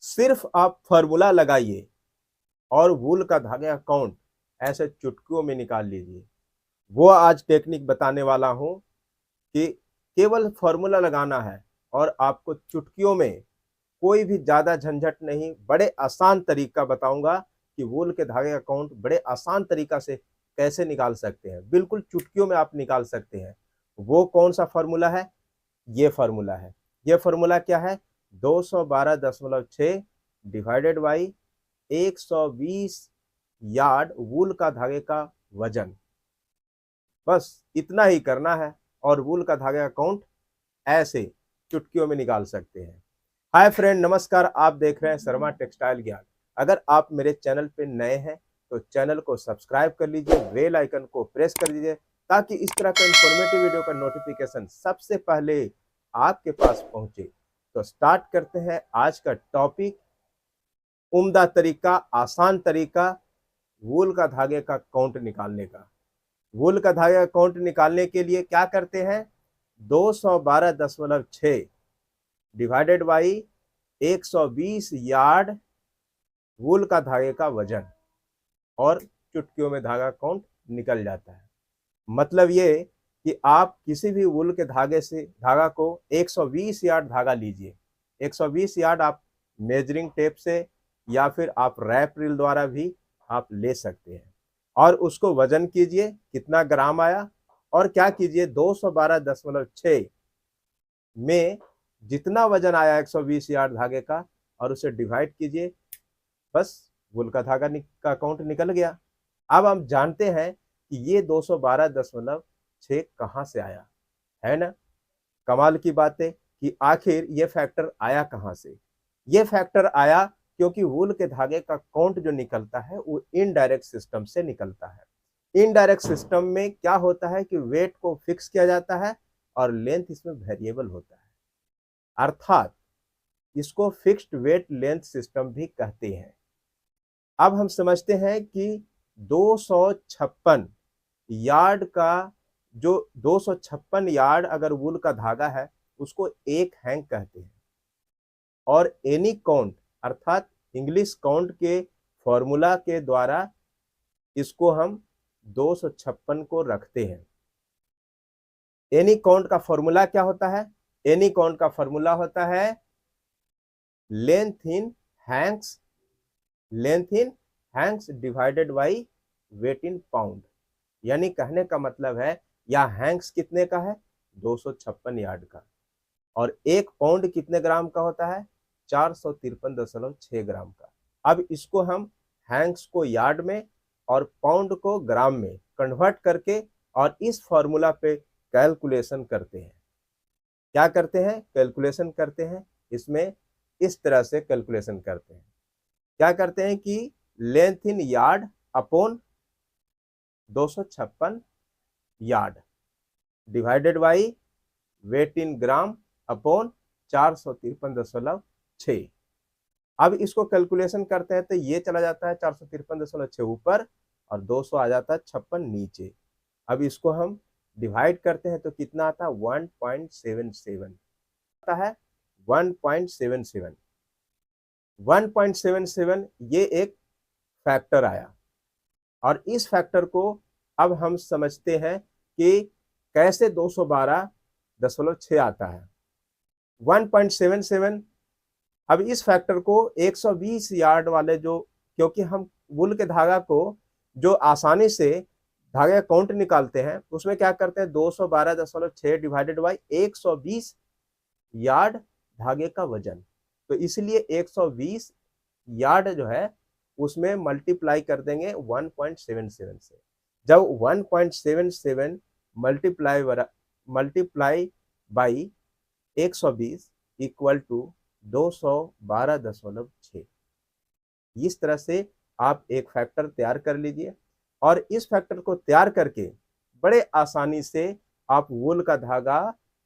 सिर्फ आप फॉर्मूला लगाइए और वूल का धागे का काउंट ऐसे चुटकियों में निकाल लीजिए। वो आज टेक्निक बताने वाला हूं कि केवल फॉर्मूला लगाना है और आपको चुटकियों में कोई भी ज्यादा झंझट नहीं, बड़े आसान तरीका बताऊंगा कि वूल के धागे का काउंट बड़े आसान तरीका से कैसे निकाल सकते हैं। बिल्कुल चुटकियों में आप निकाल सकते हैं। वो कौन सा फॉर्मूला है? ये फॉर्मूला है। ये फॉर्मूला क्या है? 212.6 डिवाइडेड बाई 120 यार्ड वूल का धागे का वजन। बस इतना ही करना है और वूल का धागे का काउंट ऐसे चुटकियों में निकाल सकते हैं। हाय फ्रेंड, नमस्कार। आप देख रहे हैं शर्मा टेक्सटाइल ज्ञान। अगर आप मेरे चैनल पे नए हैं तो चैनल को सब्सक्राइब कर लीजिए, बेल आइकन को प्रेस कर दीजिए ताकि इस तरह का इंफॉर्मेटिव वीडियो का नोटिफिकेशन सबसे पहले आपके पास पहुंचे। तो स्टार्ट करते हैं आज का टॉपिक। उम्दा तरीका, आसान तरीका वूल का धागे का काउंट निकालने का। वूल का धागे का काउंट निकालने के लिए क्या करते हैं? 212.6 डिवाइडेड बाई 120 यार्ड वूल का धागे का वजन और चुटकियों में धागा काउंट निकल जाता है। मतलब ये कि आप किसी भी वूल के धागे से धागा को 120 यार्ड धागा लीजिए। 120 यार्ड आप मेजरिंग टेप से या फिर आप रैप रील द्वारा भी आप ले सकते हैं और उसको वजन कीजिए कितना ग्राम आया और क्या कीजिए 212.6 में जितना वजन आया 120 यार्ड धागे का और उसे डिवाइड कीजिए। बस वूल का धागा का काउंट निकल गया। अब हम जानते हैं कि ये 212.6 कहां से आया, है ना? कमाल की बात है कि आखिर ये फैक्टर आया कहां से। ये फैक्टर आया क्योंकि वूल के धागे का काउंट जो निकलता है वो इनडायरेक्ट सिस्टम से निकलता है। इनडायरेक्ट सिस्टम में क्या होता है कि वेट को फिक्स किया जाता है और लेंथ इसमें वेरिएबल होता है, अर्थात इसको फिक्स्ड वेट लेंथ सिस्टम भी कहते हैं। अब हम समझते हैं कि 256 यार्ड का जो 256 यार्ड अगर वूल का धागा है उसको एक हैंग कहते हैं और एनी काउंट अर्थात इंग्लिश काउंट के फॉर्मूला के द्वारा इसको हम 256 को रखते हैं। एनी काउंट का फॉर्मूला क्या होता है? एनी काउंट का फॉर्मूला होता है length in Hanks, length in Hanks divided by wait in pound. यानी कहने का मतलब है यह हैंग्स कितने का है? 256 यार्ड का। और एक पाउंड कितने ग्राम का होता है? 453.6 ग्राम का। अब इसको हम हैंग्स को यार्ड में और पाउंड को ग्राम में कन्वर्ट करके और इस फॉर्मूला पे कैलकुलेशन करते हैं। क्या करते हैं? कैलकुलेशन करते हैं। इसमें इस तरह से कैलकुलेशन करते हैं। क्या करते हैं कि length in yard upon 256 yard divided by wait in gram upon 453.6। अब इसको कैलकुलेशन करते हैं तो ये चला जाता है 453.6 ऊपर और 200 आ जाता है 56 नीचे। अब इसको हम डिवाइड करते हैं तो कितना आता है? 1.77 आता है। 1.77 1.77 ये एक फैक्टर आया और इस फैक्टर को अब हम समझते हैं कि कैसे 212.6 आता है। 1.77 अब इस फैक्टर को 120 यार्ड वाले जो, क्योंकि हम वूल के धागा को जो आसानी से धागे का काउंट निकालते हैं उसमें क्या करते हैं 212.6 डिवाइडेड बाई 120 यार्ड धागे का वजन। तो इसलिए 120 यार्ड जो है उसमें मल्टीप्लाई कर देंगे 1.77 से। जब 1.77 मल्टीप्लाई बाई 120 इक्वल टू 212.6। इस तरह से आप एक फैक्टर तैयार कर लीजिए और इस फैक्टर को तैयार करके बड़े आसानी से आप वूल का धागा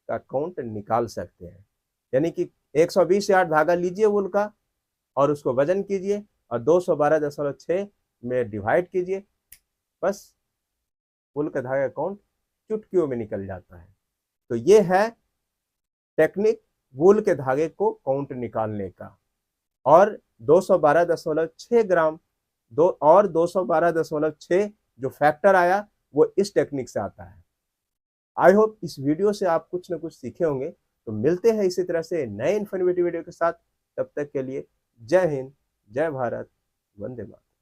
का काउंट निकाल सकते हैं। यानी कि 120 यार्ड धागा लीजिए वूल का और उसको वजन कीजिए और 212.6 में डिवाइड कीजिए। बस वूल का धागा का काउंट चुटकियों में निकल जाता है। तो ये है टेक्निक वूल के धागे को काउंट निकालने का। और 212.6 ग्राम 212.6 जो फैक्टर आया वो इस टेक्निक से आता है। आई होप इस वीडियो से आप कुछ न कुछ सीखे होंगे। तो मिलते हैं इसी तरह से नए इन्फॉर्मेटिव वीडियो के साथ। तब तक के लिए जय हिंद, जय भारत, वंदे मातरम।